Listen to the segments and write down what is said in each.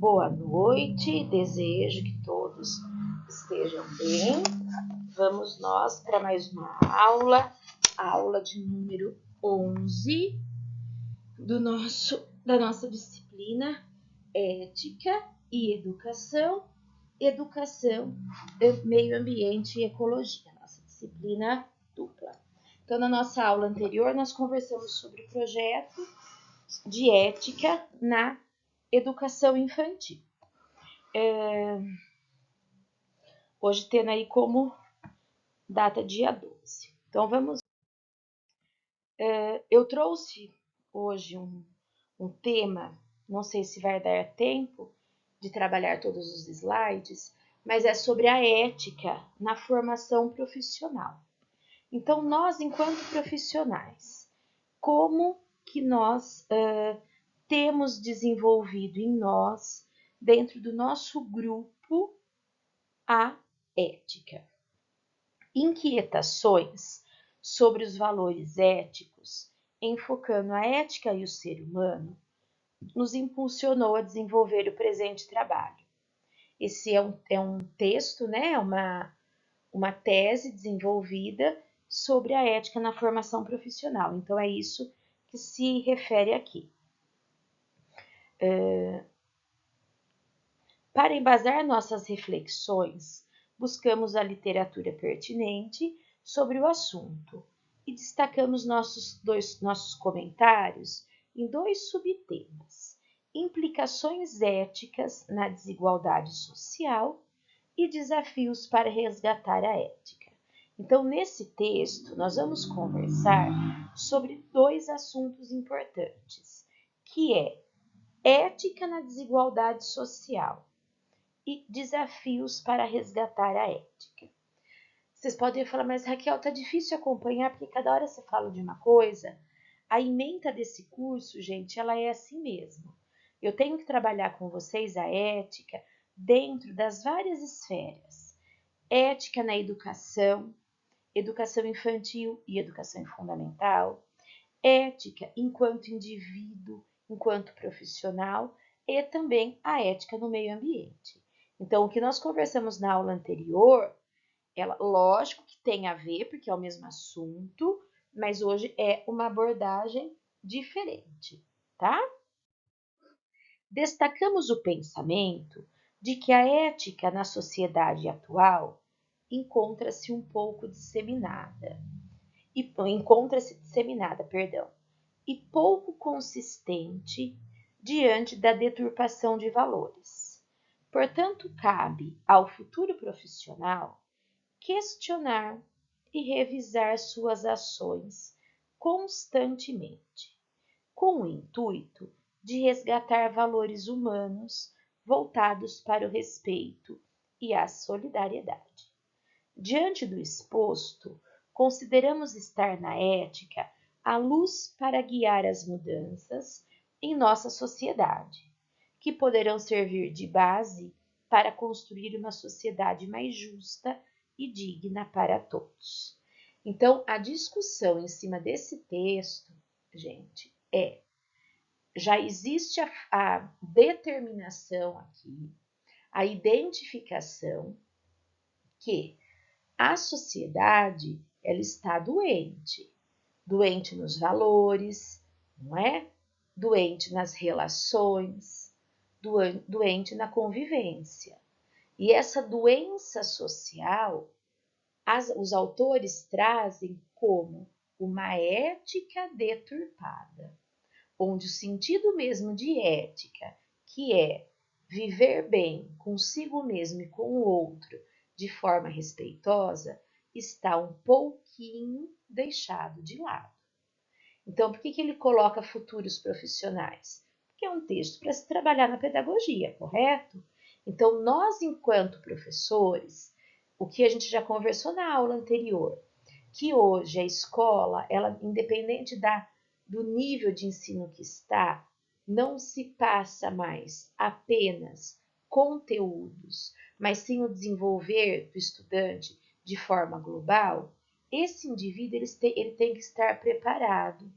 Boa noite, desejo que todos estejam bem. Vamos nós para mais uma aula de número 11 da nossa disciplina Ética e Educação, Meio Ambiente e Ecologia, nossa disciplina dupla. Então, na nossa aula anterior, nós conversamos sobre o projeto de ética na educação infantil. Hoje tendo aí como data dia 12. Então vamos. Eu trouxe hoje um tema, não sei se vai dar tempo de trabalhar todos os slides, mas é sobre a ética na formação profissional. Então nós, enquanto profissionais, como que nós temos desenvolvido em nós, dentro do nosso grupo, a ética? Inquietações sobre os valores éticos, enfocando a ética e o ser humano, nos impulsionou a desenvolver o presente trabalho. Esse é um texto, né? Uma tese desenvolvida sobre a ética na formação profissional. Então, é isso que se refere aqui. Para embasar nossas reflexões, buscamos a literatura pertinente sobre o assunto e destacamos nossos comentários em dois subtemas: implicações éticas na desigualdade social e desafios para resgatar a ética. Então, nesse texto, nós vamos conversar sobre dois assuntos importantes, que é ética na desigualdade social e desafios para resgatar a ética. Vocês podem falar, mas Raquel, tá difícil acompanhar, porque cada hora você fala de uma coisa. A ementa desse curso, gente, ela é assim mesmo. Eu tenho que trabalhar com vocês a ética dentro das várias esferas. Ética na educação, educação infantil e educação fundamental. Ética enquanto indivíduo, enquanto profissional e também a ética no meio ambiente. Então, o que nós conversamos na aula anterior, lógico que tem a ver, porque é o mesmo assunto, mas hoje é uma abordagem diferente, tá? Destacamos o pensamento de que a ética na sociedade atual encontra-se disseminada, e pouco consistente diante da deturpação de valores. Portanto, cabe ao futuro profissional questionar e revisar suas ações constantemente, com o intuito de resgatar valores humanos voltados para o respeito e a solidariedade. Diante do exposto, consideramos estar na ética a luz para guiar as mudanças em nossa sociedade, que poderão servir de base para construir uma sociedade mais justa e digna para todos. Então, a discussão em cima desse texto, gente, já existe a determinação aqui, a identificação que a sociedade, ela está doente nos valores, não é? Doente nas relações, doente na convivência. E essa doença social, os autores trazem como uma ética deturpada, onde o sentido mesmo de ética, que é viver bem consigo mesmo e com o outro de forma respeitosa, está um pouquinho deixado de lado. Então, por que ele coloca futuros profissionais? Porque é um texto para se trabalhar na pedagogia, correto? Então, nós, enquanto professores, o que a gente já conversou na aula anterior, que hoje a escola, ela, independente do nível de ensino que está, não se passa mais apenas conteúdos, mas sim o desenvolver do estudante de forma global. Esse indivíduo ele tem que estar preparado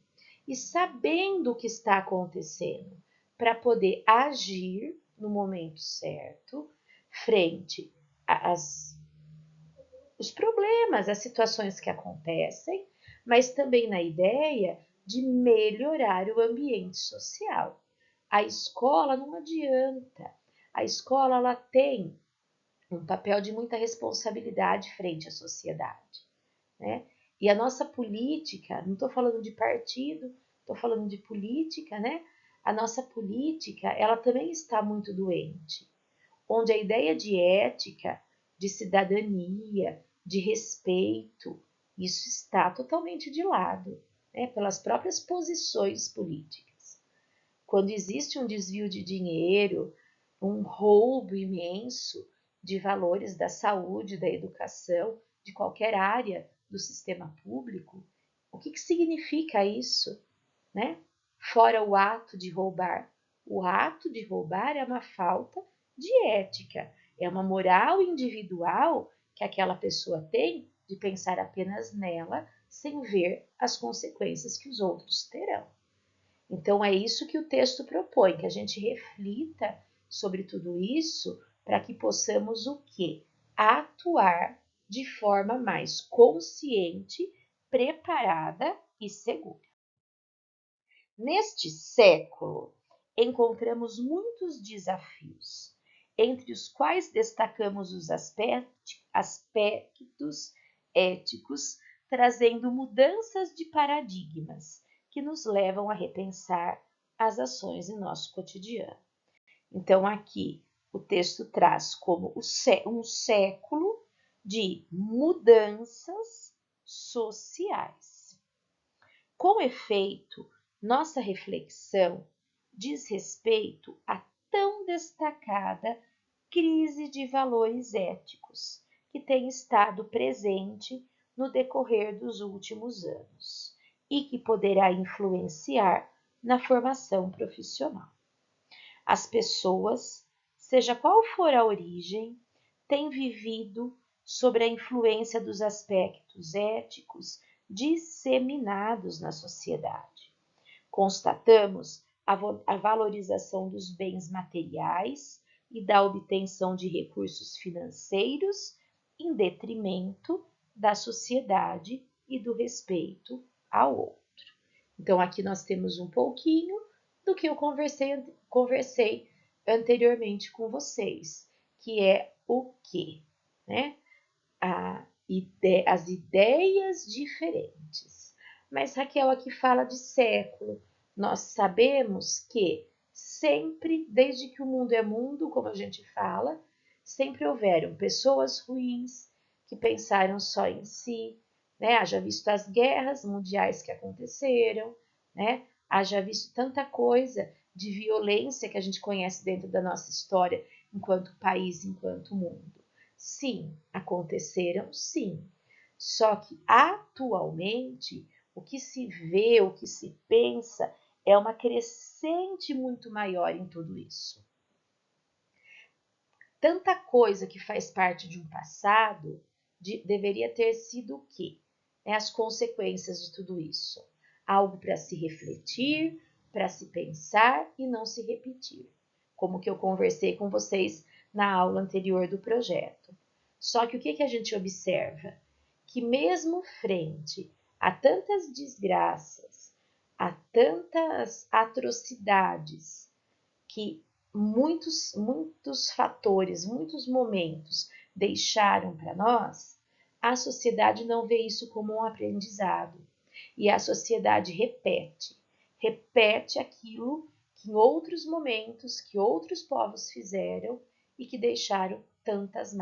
e sabendo o que está acontecendo para poder agir no momento certo, frente os problemas, as situações que acontecem, mas também na ideia de melhorar o ambiente social. A escola não adianta. A escola ela tem um papel de muita responsabilidade frente à sociedade, né? E a nossa política, não estou falando de partido, estou falando de política, né? A nossa política, ela também está muito doente, onde a ideia de ética, de cidadania, de respeito, isso está totalmente de lado, né? Pelas próprias posições políticas. Quando existe um desvio de dinheiro, um roubo imenso de valores da saúde, da educação, de qualquer área do sistema público, o que significa isso, né? Fora o ato de roubar. O ato de roubar é uma falta de ética, é uma moral individual que aquela pessoa tem de pensar apenas nela, sem ver as consequências que os outros terão. Então é isso que o texto propõe, que a gente reflita sobre tudo isso para que possamos o quê? Atuar de forma mais consciente, preparada e segura. Neste século, encontramos muitos desafios, entre os quais destacamos os aspectos éticos, trazendo mudanças de paradigmas que nos levam a repensar as ações em nosso cotidiano. Então, aqui o texto traz como um século de mudanças sociais. Com efeito, nossa reflexão diz respeito à tão destacada crise de valores éticos que tem estado presente no decorrer dos últimos anos e que poderá influenciar na formação profissional. As pessoas, seja qual for a origem, têm vivido sob a influência dos aspectos éticos disseminados na sociedade. Constatamos a valorização dos bens materiais e da obtenção de recursos financeiros em detrimento da sociedade e do respeito ao outro. Então, aqui nós temos um pouquinho do que eu conversei anteriormente com vocês, que é o quê? Né? As ideias diferentes. Mas Raquel aqui fala de século. Nós sabemos que sempre, desde que o mundo é mundo, como a gente fala, sempre houveram pessoas ruins que pensaram só em si, né? Haja visto as guerras mundiais que aconteceram, né? Haja visto tanta coisa de violência que a gente conhece dentro da nossa história enquanto país, enquanto mundo. Sim, aconteceram, sim. Só que atualmente o que se vê, o que se pensa é uma crescente muito maior em tudo isso. Tanta coisa que faz parte de um passado deveria ter sido o quê? As consequências de tudo isso. Algo para se refletir, para se pensar e não se repetir. Como que eu conversei com vocês na aula anterior do projeto. Só que o que a gente observa? Que mesmo frente a tantas desgraças, a tantas atrocidades, que muitos fatores, muitos momentos deixaram para nós, a sociedade não vê isso como um aprendizado. E a sociedade repete aquilo que em outros momentos, que outros povos fizeram e que deixaram tantas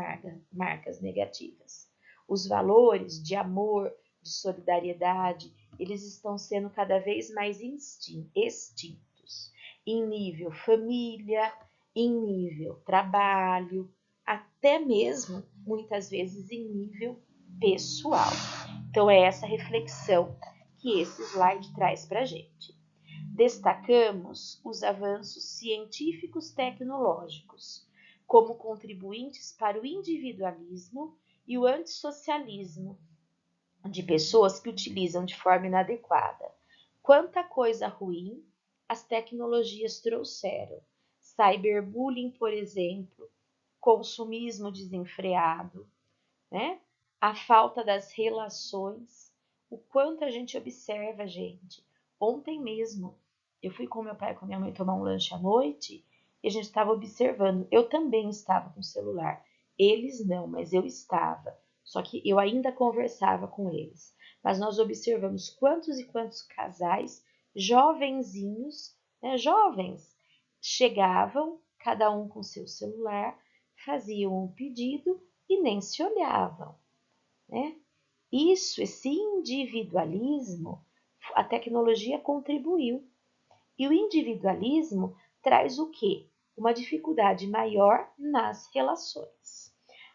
marcas negativas. Os valores de amor, de solidariedade, eles estão sendo cada vez mais extintos, em nível família, em nível trabalho, até mesmo, muitas vezes, em nível pessoal. Então, é essa reflexão que esse slide traz para a gente. Destacamos os avanços científicos tecnológicos como contribuintes para o individualismo e o antissocialismo de pessoas que utilizam de forma inadequada. Quanta coisa ruim as tecnologias trouxeram, cyberbullying, por exemplo, consumismo desenfreado, né? A falta das relações, o quanto a gente observa, gente. Ontem mesmo, eu fui com meu pai e com minha mãe tomar um lanche à noite e a gente estava observando. Eu também estava com o celular. Eles não, mas eu estava. Só que eu ainda conversava com eles. Mas nós observamos quantos e quantos casais, jovenzinhos, né, jovens, chegavam, cada um com seu celular, faziam um pedido e nem se olhavam, né? Isso, esse individualismo, a tecnologia contribuiu. E o individualismo traz o quê? Uma dificuldade maior nas relações.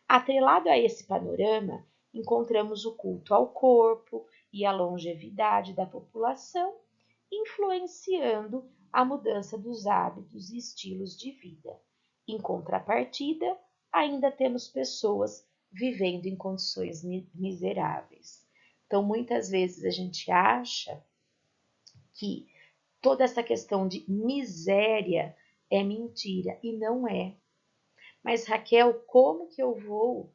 Atrelado a esse panorama, encontramos o culto ao corpo e a longevidade da população, influenciando a mudança dos hábitos e estilos de vida. Em contrapartida, ainda temos pessoas vivendo em condições miseráveis. Então, muitas vezes a gente acha que toda essa questão de miséria é mentira e não é. Mas, Raquel, como que eu vou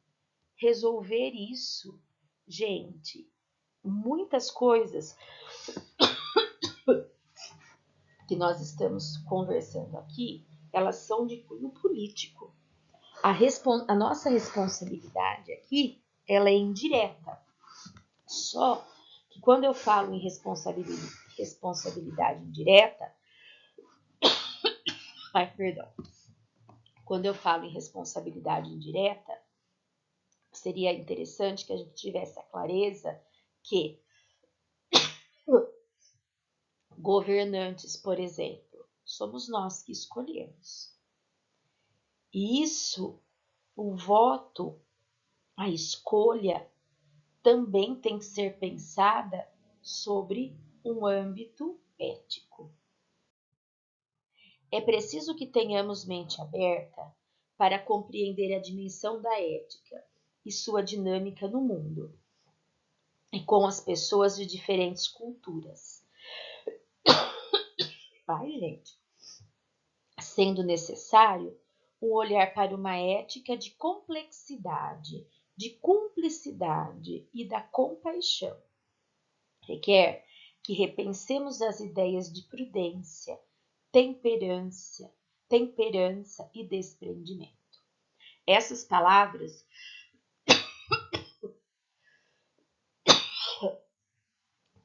resolver isso? Gente, muitas coisas que nós estamos conversando aqui, elas são de cunho político. A nossa responsabilidade aqui, ela é indireta. Só que quando eu falo em responsabilidade indireta, quando eu falo em responsabilidade indireta, seria interessante que a gente tivesse a clareza que governantes, por exemplo, somos nós que escolhemos. E isso, o voto, a escolha, também tem que ser pensada sobre um âmbito ético. É preciso que tenhamos mente aberta para compreender a dimensão da ética e sua dinâmica no mundo e com as pessoas de diferentes culturas. Vai, gente. Sendo necessário um olhar para uma ética de complexidade, de cumplicidade e da compaixão. Requer que repensemos as ideias de prudência, temperança e desprendimento. Essas palavras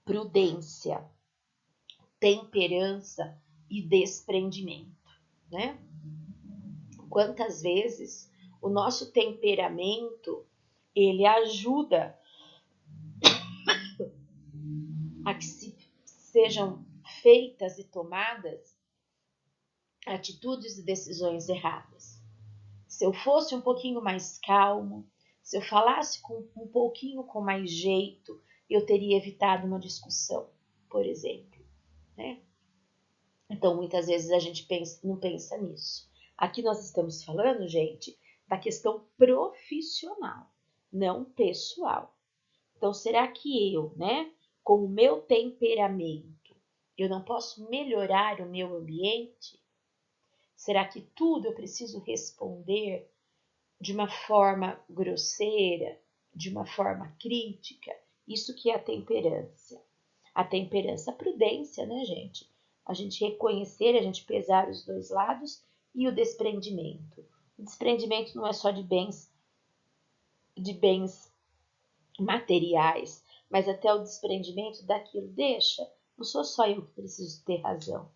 prudência, temperança e desprendimento, né? Quantas vezes o nosso temperamento ele ajuda a que sejam feitas e tomadas atitudes e decisões erradas. Se eu fosse um pouquinho mais calmo, se eu falasse um pouquinho com mais jeito, eu teria evitado uma discussão, por exemplo, né? Então, muitas vezes a gente não pensa nisso. Aqui nós estamos falando, gente, da questão profissional, não pessoal. Então, será que eu, né, com o meu temperamento, eu não posso melhorar o meu ambiente? Será que tudo eu preciso responder de uma forma grosseira, de uma forma crítica? Isso que é a temperança. A temperança, a prudência, né, gente? A gente reconhecer, a gente pesar os dois lados e o desprendimento. O desprendimento não é só de bens materiais, mas até o desprendimento daquilo. Deixa, não sou só eu que preciso ter razão,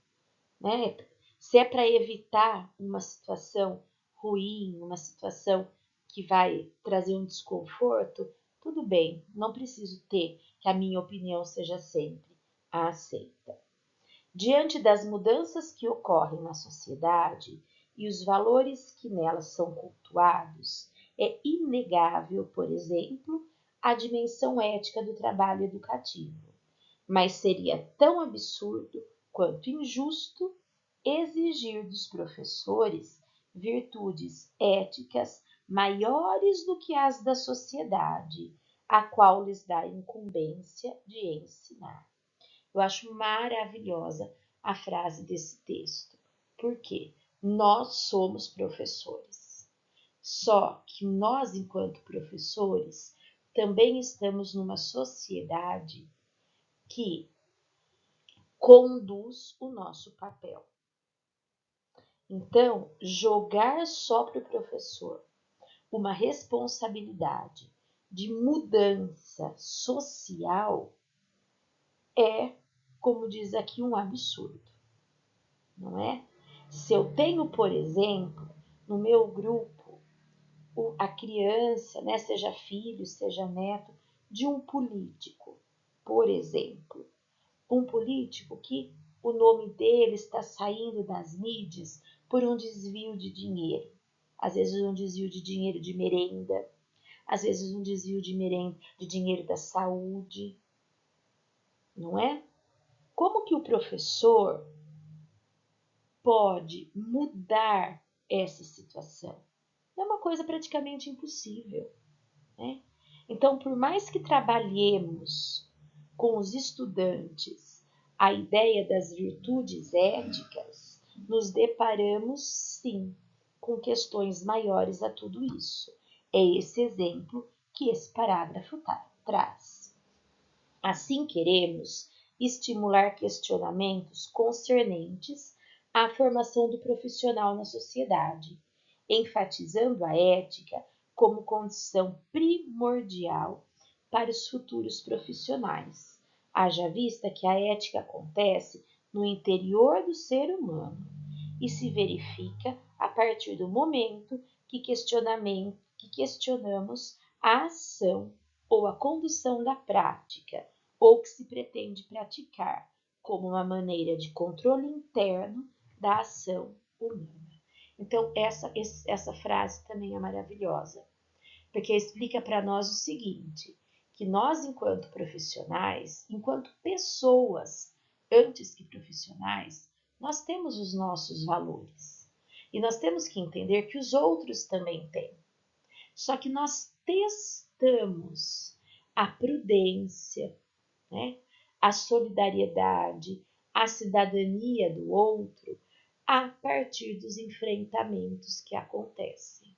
né? Se é para evitar uma situação ruim, uma situação que vai trazer um desconforto, tudo bem, não preciso ter que a minha opinião seja sempre a aceita. Diante das mudanças que ocorrem na sociedade e os valores que nelas são cultuados, é inegável, por exemplo, a dimensão ética do trabalho educativo, mas seria tão absurdo quanto injusto exigir dos professores virtudes éticas maiores do que as da sociedade, a qual lhes dá a incumbência de ensinar. Eu acho maravilhosa a frase desse texto. Por quê? Nós somos professores. Só que nós, enquanto professores, também estamos numa sociedade que conduz o nosso papel. Então, jogar só para o professor uma responsabilidade de mudança social é, como diz aqui, um absurdo, não é? Se eu tenho, por exemplo, no meu grupo, a criança, né, seja filho, seja neto, de um político, por exemplo, um político que o nome dele está saindo das mídias por um desvio de dinheiro. Às vezes um desvio de dinheiro de merenda, às vezes um desvio de merenda de dinheiro da saúde, não é? Como que o professor pode mudar essa situação? É uma coisa praticamente impossível, né? Então, por mais que trabalhemos com os estudantes a ideia das virtudes éticas, nos deparamos sim com questões maiores a tudo isso. É esse exemplo que esse parágrafo traz. Assim, queremos estimular questionamentos concernentes à formação do profissional na sociedade, enfatizando a ética como condição primordial para os futuros profissionais. Haja vista que a ética acontece no interior do ser humano e se verifica a partir do momento que questionamos a ação ou a condução da prática, ou que se pretende praticar, como uma maneira de controle interno da ação humana. Então, essa frase também é maravilhosa, porque explica para nós o seguinte, que nós, enquanto profissionais, enquanto pessoas, antes que profissionais, nós temos os nossos valores. E nós temos que entender que os outros também têm. Só que nós testamos a prudência, né? A solidariedade, a cidadania do outro a partir dos enfrentamentos que acontecem.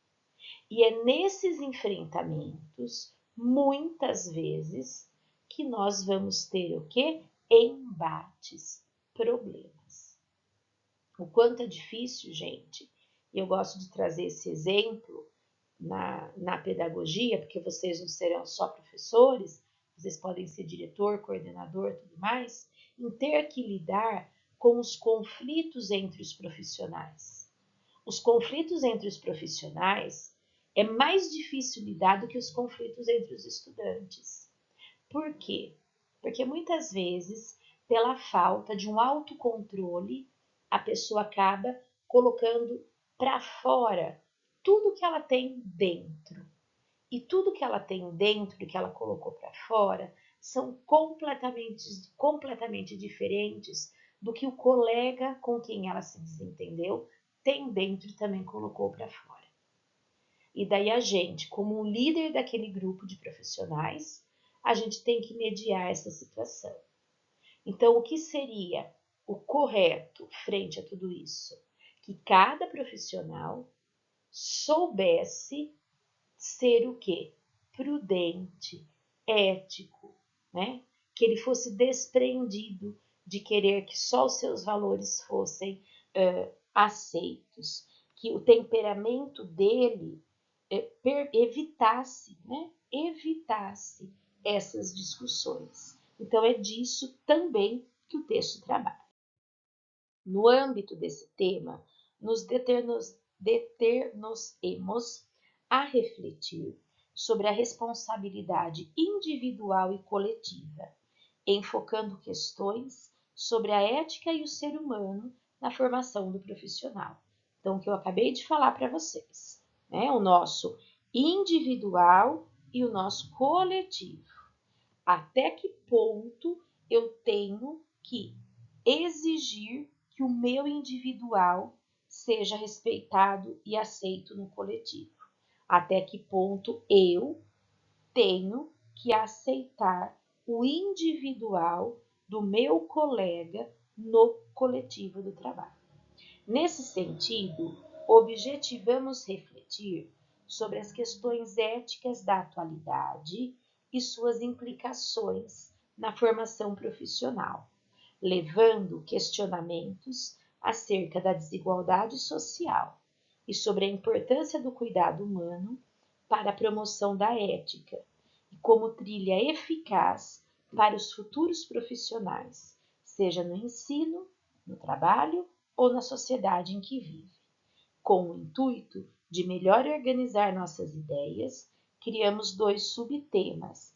E é nesses enfrentamentos, muitas vezes, que nós vamos ter o quê? Embates, problemas. O quanto é difícil, gente. Eu gosto de trazer esse exemplo na pedagogia, porque vocês não serão só professores, vocês podem ser diretor, coordenador, tudo mais, em ter que lidar com os conflitos entre os profissionais. Os conflitos entre os profissionais é mais difícil lidar do que os conflitos entre os estudantes. Por quê? Porque muitas vezes, pela falta de um autocontrole, a pessoa acaba colocando para fora tudo que ela tem dentro. E tudo que ela tem dentro, que ela colocou para fora, são completamente diferentes do que o colega com quem ela se desentendeu tem dentro e também colocou para fora. E daí a gente, como um líder daquele grupo de profissionais, a gente tem que mediar essa situação. Então, o que seria o correto frente a tudo isso? Que cada profissional soubesse ser o quê? Prudente, ético, né? Que ele fosse desprendido de querer que só os seus valores fossem aceitos, que o temperamento dele evitasse, né? Evitasse essas discussões. Então é disso também que o texto trabalha. No âmbito desse tema, nos deter-nos-emos a refletir sobre a responsabilidade individual e coletiva, enfocando questões sobre a ética e o ser humano na formação do profissional. Então, o que eu acabei de falar para vocês, né? O nosso individual e o nosso coletivo. Até que ponto eu tenho que exigir que o meu individual seja respeitado e aceito no coletivo? Até que ponto eu tenho que aceitar o individual do meu colega no coletivo do trabalho? Nesse sentido, objetivamos refletir sobre as questões éticas da atualidade e suas implicações na formação profissional, levando questionamentos acerca da desigualdade social e sobre a importância do cuidado humano para a promoção da ética e como trilha eficaz para os futuros profissionais, seja no ensino, no trabalho ou na sociedade em que vive. Com o intuito de melhor organizar nossas ideias, criamos dois subtemas,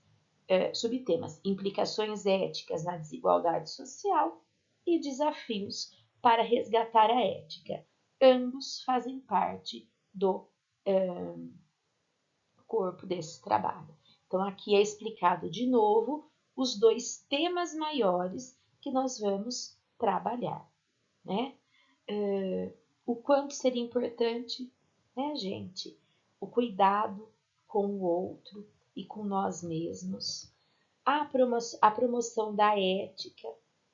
implicações éticas na desigualdade social e desafios para resgatar a ética. Ambos fazem parte do corpo desse trabalho. Então, aqui é explicado de novo os dois temas maiores que nós vamos trabalhar, né? O quanto seria importante, né, gente, o cuidado com o outro e com nós mesmos, a promoção da ética,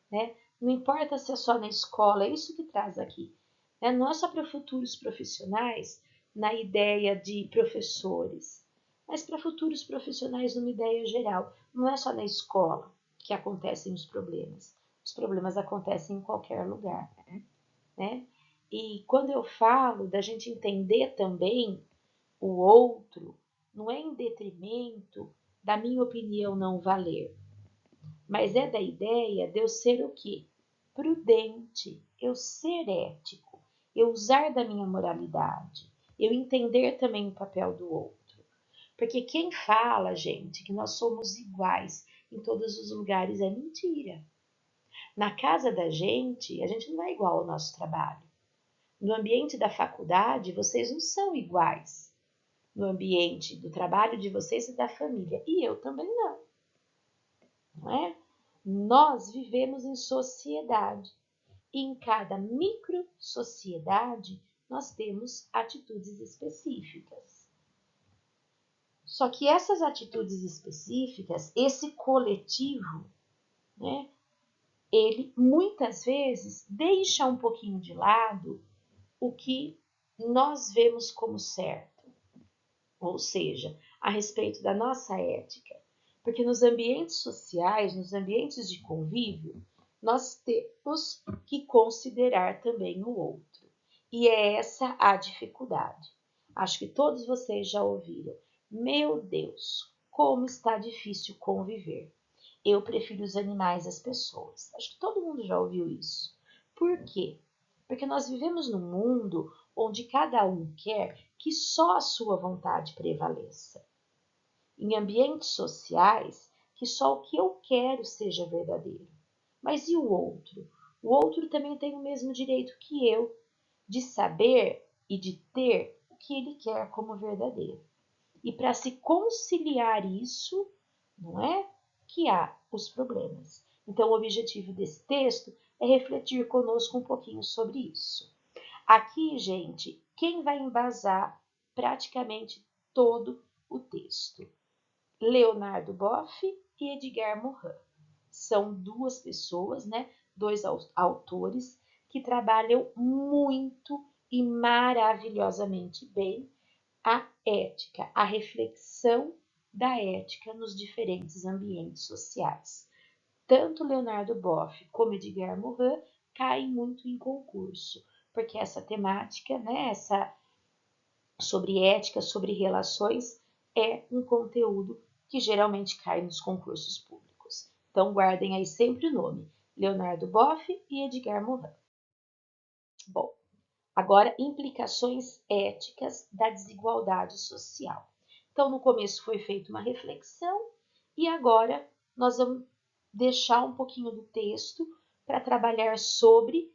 né? Não importa se é só na escola, é isso que traz aqui. Né? Não é só para futuros profissionais, na ideia de professores, mas para futuros profissionais numa ideia geral. Não é só na escola que acontecem os problemas. Os problemas acontecem em qualquer lugar, né? E quando eu falo da gente entender também o outro, não é em detrimento da minha opinião não valer, mas é da ideia de eu ser o quê? Prudente, eu ser ético, eu usar da minha moralidade, eu entender também o papel do outro. Porque quem fala, gente, que nós somos iguais em todos os lugares é mentira. Na casa da gente, a gente não é igual ao nosso trabalho. No ambiente da faculdade, vocês não são iguais. No ambiente do trabalho de vocês e da família. E eu também não. Não é? Nós vivemos em sociedade. E em cada micro-sociedade, nós temos atitudes específicas. Só que essas atitudes específicas, esse coletivo, né, ele muitas vezes deixa um pouquinho de lado o que nós vemos como certo, ou seja, a respeito da nossa ética. Porque nos ambientes sociais, nos ambientes de convívio, nós temos que considerar também o outro. E é essa a dificuldade. Acho que todos vocês já ouviram. Meu Deus, como está difícil conviver. Eu prefiro os animais às pessoas. Acho que todo mundo já ouviu isso. Por quê? Porque nós vivemos num mundo onde cada um quer que só a sua vontade prevaleça. Em ambientes sociais, que só o que eu quero seja verdadeiro. Mas e o outro? O outro também tem o mesmo direito que eu de saber e de ter o que ele quer como verdadeiro. E para se conciliar isso, não é? Que há os problemas. Então, o objetivo desse texto é refletir conosco um pouquinho sobre isso. Aqui, gente, quem vai embasar praticamente todo o texto? Leonardo Boff e Edgar Morin. São duas pessoas, né? Dois autores que trabalham muito e maravilhosamente bem a ética, a reflexão da ética nos diferentes ambientes sociais. Tanto Leonardo Boff como Edgar Morin caem muito em concurso, porque essa temática, né, sobre ética, sobre relações, é um conteúdo que geralmente cai nos concursos públicos. Então guardem aí sempre o nome, Leonardo Boff e Edgar Morin. Bom, agora, implicações éticas da desigualdade social. Então, no começo foi feita uma reflexão e agora nós vamos deixar um pouquinho do texto para trabalhar sobre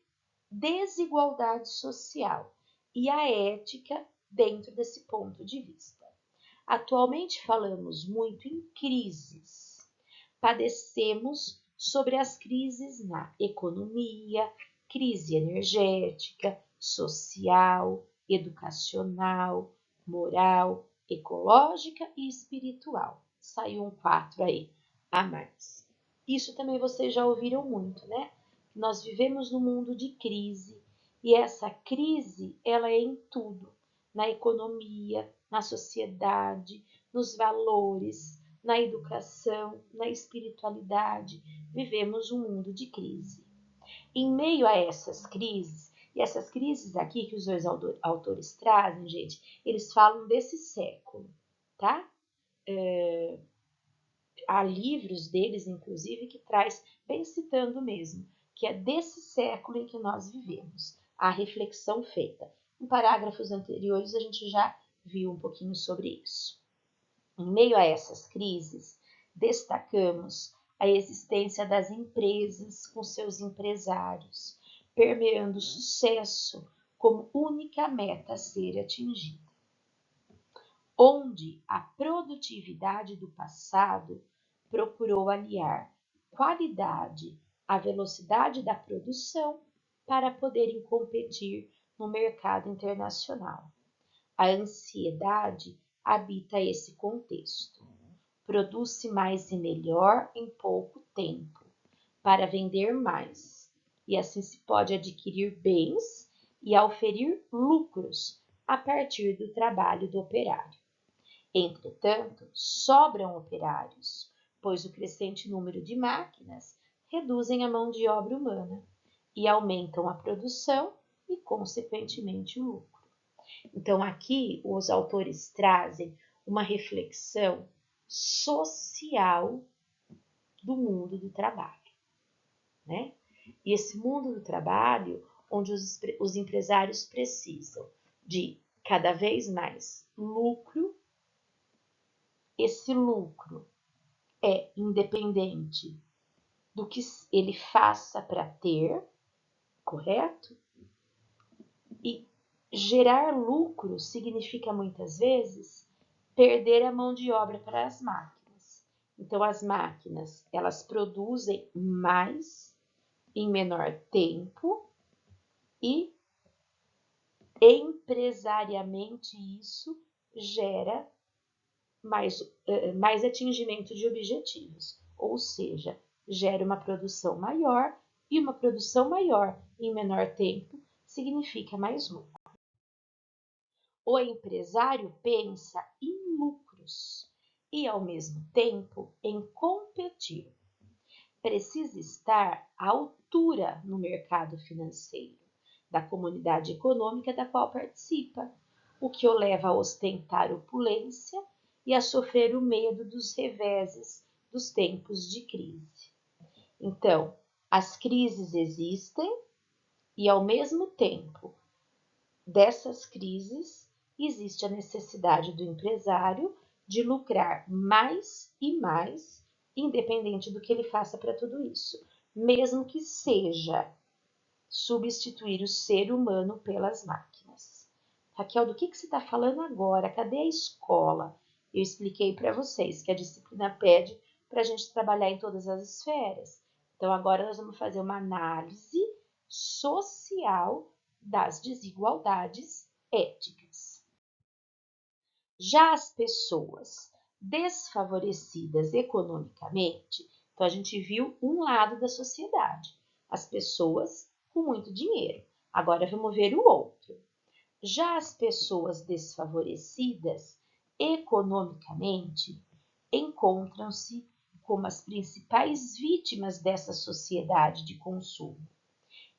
desigualdade social e a ética dentro desse ponto de vista. Atualmente falamos muito em crises. Padecemos sobre as crises na economia, crise energética, social, educacional, moral, ecológica e espiritual. Saiu um 4 aí a mais. Isso também vocês já ouviram muito, né? Nós vivemos num mundo de crise E essa crise, ela é em tudo, na economia, na sociedade, nos valores, na educação, na espiritualidade. Vivemos um mundo de crise. Em meio a essas crises, e essas crises aqui que os dois autores trazem, gente, eles falam desse século, tá? Há livros deles, inclusive, que traz, bem citando mesmo, que é desse século em que nós vivemos, a reflexão feita. Em parágrafos anteriores, a gente já viu um pouquinho sobre isso. Em meio a essas crises, destacamos a existência das empresas com seus empresários, permeando o sucesso como única meta a ser atingida. Onde a produtividade do passado procurou aliar qualidade à velocidade da produção para poderem competir no mercado internacional. A ansiedade habita esse contexto. Produz-se mais e melhor em pouco tempo, para vender mais, e assim se pode adquirir bens e auferir lucros a partir do trabalho do operário. Entretanto, sobram operários, pois o crescente número de máquinas reduzem a mão de obra humana e aumentam a produção e, consequentemente, o lucro. Então, aqui os autores trazem uma reflexão social do mundo do trabalho, né? E esse mundo do trabalho, onde os empresários precisam de cada vez mais lucro. Esse lucro é independente do que ele faça para ter, correto? E gerar lucro significa muitas vezes perder a mão de obra para as máquinas. Então as máquinas, elas produzem mais em menor tempo e empresariamente isso gera mais atingimento de objetivos, ou seja, gera uma produção maior, e uma produção maior em menor tempo significa mais lucro. O empresário pensa em lucros e, ao mesmo tempo, em competir. Precisa estar à altura no mercado financeiro da comunidade econômica da qual participa, o que o leva a ostentar opulência e a sofrer o medo dos reveses dos tempos de crise. Então, as crises existem e, ao mesmo tempo dessas crises, existe a necessidade do empresário de lucrar mais e mais, independente do que ele faça para tudo isso, mesmo que seja substituir o ser humano pelas máquinas. Raquel, do que você está falando agora? Cadê a escola? Eu expliquei para vocês que a disciplina pede para a gente trabalhar em todas as esferas. Então, agora nós vamos fazer uma análise social das desigualdades éticas. Já as pessoas desfavorecidas economicamente, então a gente viu um lado da sociedade, as pessoas com muito dinheiro. Agora vamos ver o outro. Já as pessoas desfavorecidas economicamente encontram-se como as principais vítimas dessa sociedade de consumo,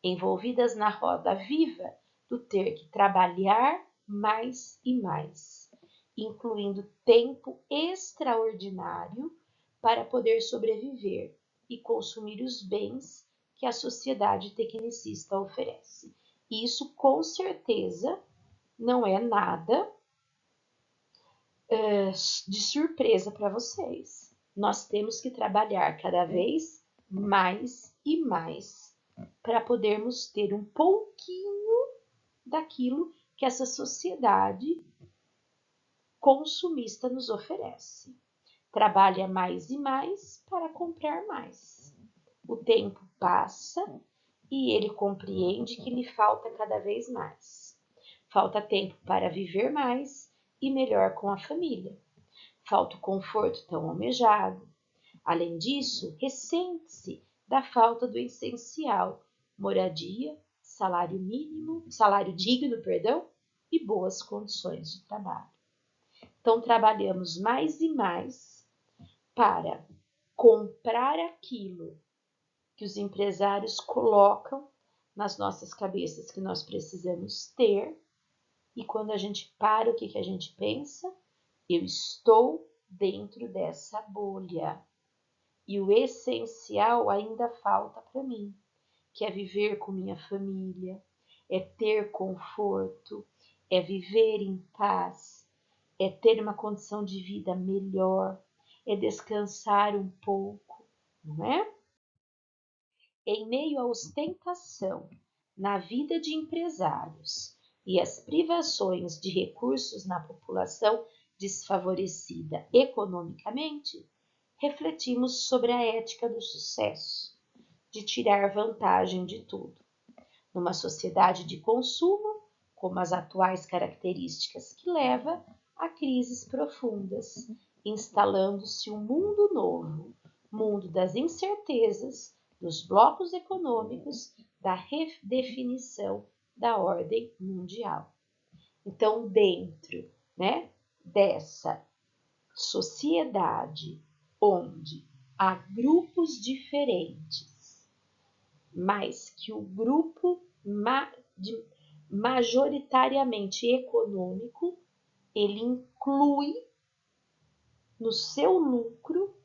envolvidas na roda viva do ter que trabalhar mais e mais, incluindo tempo extraordinário para poder sobreviver e consumir os bens que a sociedade tecnicista oferece. E isso, com certeza, não é nada de surpresa para vocês. Nós temos que trabalhar cada vez mais e mais para podermos ter um pouquinho daquilo que essa sociedade consumista nos oferece. Trabalha mais e mais para comprar mais. O tempo passa e ele compreende que lhe falta cada vez mais. Falta tempo para viver mais e melhor com a família. Falta o conforto tão almejado. Além disso, ressente-se da falta do essencial: moradia, salário mínimo, salário digno, perdão, e boas condições de trabalho. Então, trabalhamos mais e mais para comprar aquilo que os empresários colocam nas nossas cabeças que nós precisamos ter. E quando a gente para, o que a gente pensa? Eu estou dentro dessa bolha. E o essencial ainda falta para mim, que é viver com minha família, é ter conforto, é viver em paz, é ter uma condição de vida melhor, é descansar um pouco, não é? Em meio à ostentação na vida de empresários e as privações de recursos na população desfavorecida economicamente, refletimos sobre a ética do sucesso, de tirar vantagem de tudo. Numa sociedade de consumo, como as atuais características que leva a crises profundas, instalando-se um mundo novo, mundo das incertezas, dos blocos econômicos, da redefinição da ordem mundial. Então, dentro, né, dessa sociedade onde há grupos diferentes, mas que o grupo majoritariamente econômico, ele inclui no seu lucro,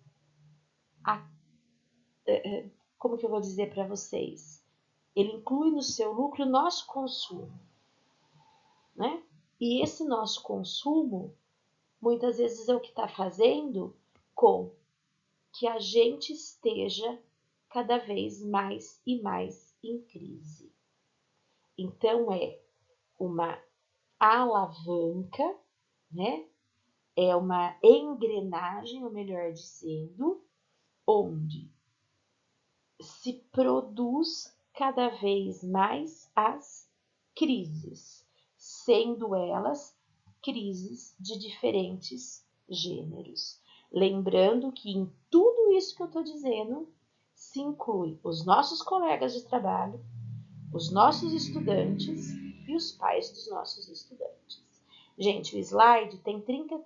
como que eu vou dizer para vocês? Ele inclui no seu lucro o nosso consumo, né? E esse nosso consumo, muitas vezes é o que está fazendo com que a gente esteja cada vez mais e mais em crise. Então, é uma alavanca, né? É uma engrenagem, ou melhor dizendo, onde se produz cada vez mais as crises, sendo elas crises de diferentes gêneros. Lembrando que em tudo isso que eu estou dizendo se inclui os nossos colegas de trabalho, os nossos estudantes e os pais dos nossos estudantes. Gente, o slide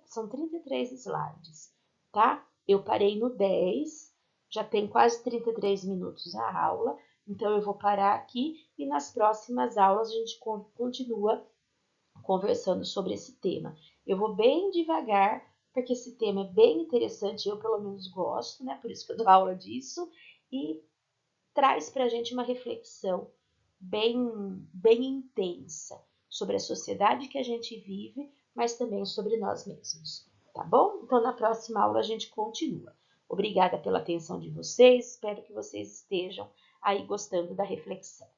são 33 slides, tá? Eu parei no 10, já tem quase 33 minutos a aula, então eu vou parar aqui e nas próximas aulas a gente continua conversando sobre esse tema. Eu vou bem devagar, porque esse tema é bem interessante, eu pelo menos gosto, né? Por isso que eu dou aula disso, e traz para a gente uma reflexão bem intensa sobre a sociedade que a gente vive, mas também sobre nós mesmos, tá bom? Então, na próxima aula a gente continua. Obrigada pela atenção de vocês, espero que vocês estejam aí gostando da reflexão.